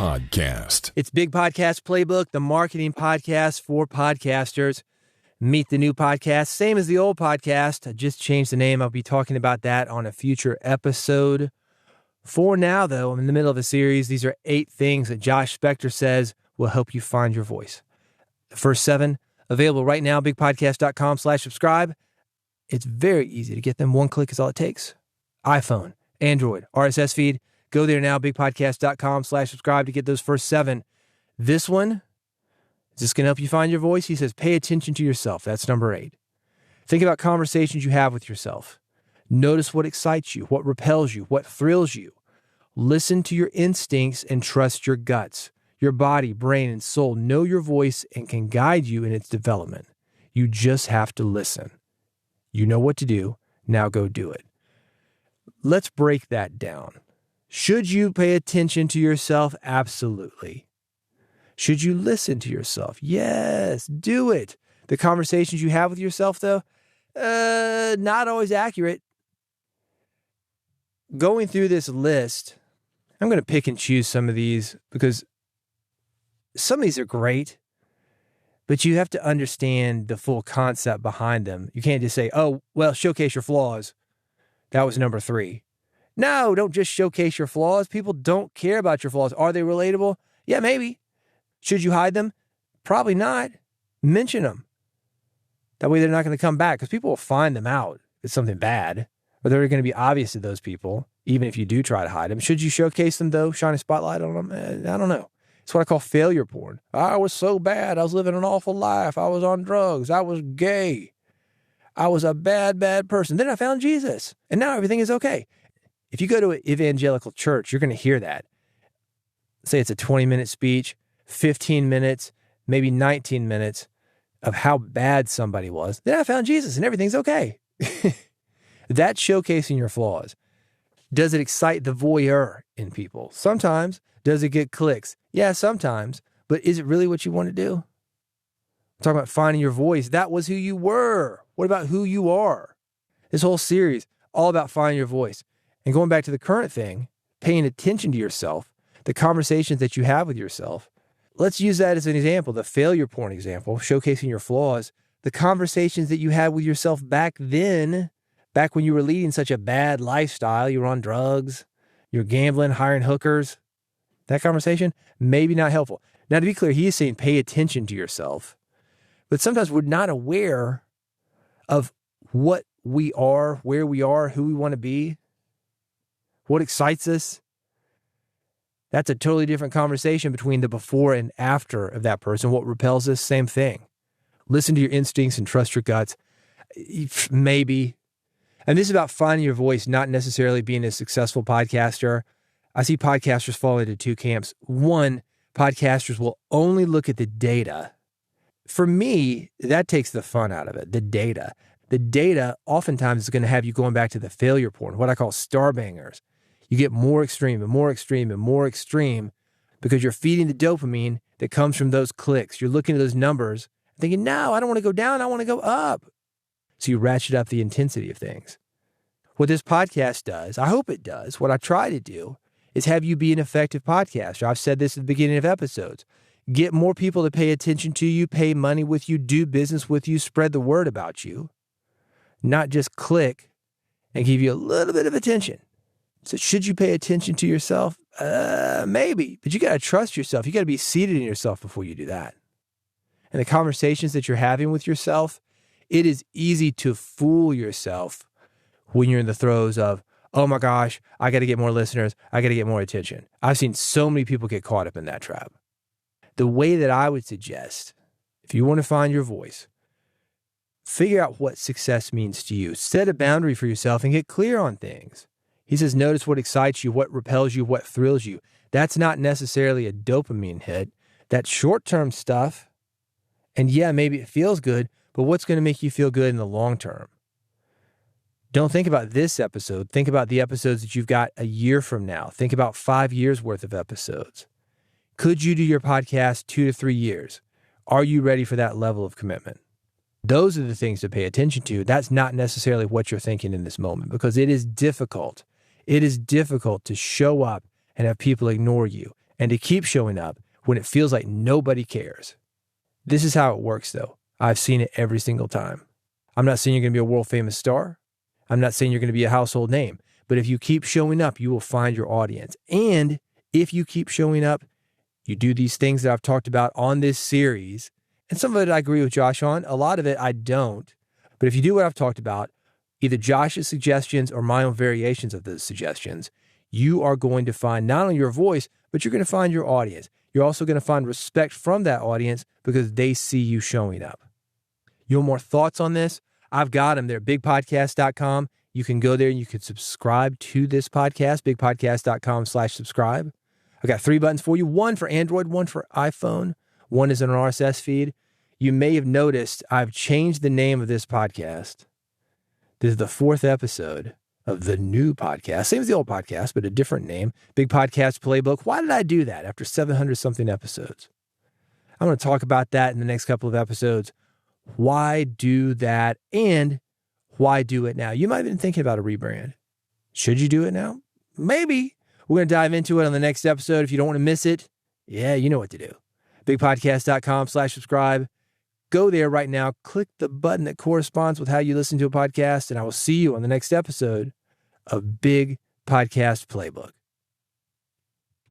Podcast. It's Big Podcast Playbook, the marketing podcast for podcasters. Meet the new podcast, same as the old podcast. I just changed the name. I'll be talking about that on a future episode. For now, though, I'm in the middle of a series. These are 8 things that Josh Spector says will help you find your voice. The first 7, available right now, bigpodcast.com/subscribe. It's very easy to get them. 1 click is all it takes. iPhone, Android, RSS feed. Go there now, bigpodcast.com/subscribe to get those first 7. This one, is this going to help you find your voice? He says, pay attention to yourself. That's number 8. Think about conversations you have with yourself. Notice what excites you, what repels you, what thrills you. Listen to your instincts and trust your guts. Your body, brain, and soul know your voice and can guide you in its development. You just have to listen. You know what to do. Now go do it. Let's break that down. Should you pay attention to yourself? Absolutely. Should you listen to yourself? Yes, do it. The conversations you have with yourself, though, not always accurate. Going through this list, I'm going to pick and choose some of these because some of these are great, but you have to understand the full concept behind them. You can't just say, oh, well, showcase your flaws. That was number 3. No, don't just showcase your flaws. People don't care about your flaws. Are they relatable? Yeah, maybe. Should you hide them? Probably not. Mention them. That way they're not going to come back because people will find them out if it's something bad, or they're going to be obvious to those people, even if you do try to hide them. Should you showcase them, though? Shine a spotlight on them? I don't know. It's what I call failure porn. I was so bad. I was living an awful life. I was on drugs. I was gay. I was a bad, bad person. Then I found Jesus, and now everything is okay. If you go to an evangelical church, you're going to hear that. Say it's a 20-minute speech, 15 minutes, maybe 19 minutes of how bad somebody was. Then I found Jesus, and everything's okay. That's showcasing your flaws. Does it excite the voyeur in people? Sometimes. Does it get clicks? Yeah, sometimes. But is it really what you want to do? I'm talking about finding your voice. That was who you were. What about who you are? This whole series, all about finding your voice. And going back to the current thing, paying attention to yourself, the conversations that you have with yourself. Let's use that as an example, the failure porn example, showcasing your flaws. The conversations that you had with yourself back then, back when you were leading such a bad lifestyle, you were on drugs, you're gambling, hiring hookers. That conversation, maybe not helpful. Now, to be clear, he is saying pay attention to yourself. But sometimes we're not aware of what we are, where we are, who we want to be, what excites us. That's a totally different conversation between the before and after of that person. What repels us, same thing. Listen to your instincts and trust your guts. Maybe. And this is about finding your voice, not necessarily being a successful podcaster. I see podcasters fall into 2 camps. 1, podcasters will only look at the data. For me, that takes the fun out of it, the data. The data oftentimes is going to have you going back to the failure porn, what I call star bangers. You get more extreme and more extreme and more extreme because you're feeding the dopamine that comes from those clicks. You're looking at those numbers thinking, no, I don't want to go down. I want to go up. So you ratchet up the intensity of things. What this podcast does, I hope it does, what I try to do is have you be an effective podcaster. I've said this at the beginning of episodes. Get more people to pay attention to you, pay money with you, do business with you, spread the word about you. Not just click and give you a little bit of attention. So should you pay attention to yourself? Maybe, but you got to trust yourself. You got to be seated in yourself before you do that. And the conversations that you're having with yourself, it is easy to fool yourself when you're in the throes of, oh my gosh, I got to get more listeners. I got to get more attention. I've seen so many people get caught up in that trap. The way that I would suggest, if you want to find your voice, figure out what success means to you. Set a boundary for yourself and get clear on things. He says, notice what excites you, what repels you, what thrills you. That's not necessarily a dopamine hit. That's short-term stuff. And yeah, maybe it feels good, but what's going to make you feel good in the long term? Don't think about this episode. Think about the episodes that you've got a year from now. Think about 5 years worth of episodes. Could you do your podcast 2 to 3 years? Are you ready for that level of commitment? Those are the things to pay attention to. That's not necessarily what you're thinking in this moment because it is difficult. It is difficult to show up and have people ignore you and to keep showing up when it feels like nobody cares. This is how it works, though. I've seen it every single time. I'm not saying you're going to be a world famous star. I'm not saying you're going to be a household name. But if you keep showing up, you will find your audience. And if you keep showing up, you do these things that I've talked about on this series. And some of it I agree with Josh on. A lot of it I don't. But if you do what I've talked about, either Josh's suggestions or my own variations of those suggestions, you are going to find not only your voice, but you're going to find your audience. You're also going to find respect from that audience because they see you showing up. You want more thoughts on this? I've got them there, bigpodcast.com. You can go there and you can subscribe to this podcast, bigpodcast.com/subscribe. I got 3 buttons for you, one for Android, one for iPhone. One is an RSS feed. You may have noticed I've changed the name of this podcast. This is the 4th episode of the new podcast. Same as the old podcast, but a different name, Big Podcast Playbook. Why did I do that after 700 something episodes? I'm going to talk about that in the next couple of episodes. Why do that? And why do it now? You might have been thinking about a rebrand. Should you do it now? Maybe. We're going to dive into it on the next episode. If you don't want to miss it, yeah, you know what to do. Bigpodcast.com/subscribe. Go there right now. Click the button that corresponds with how you listen to a podcast, and I will see you on the next episode of Big Podcast Playbook.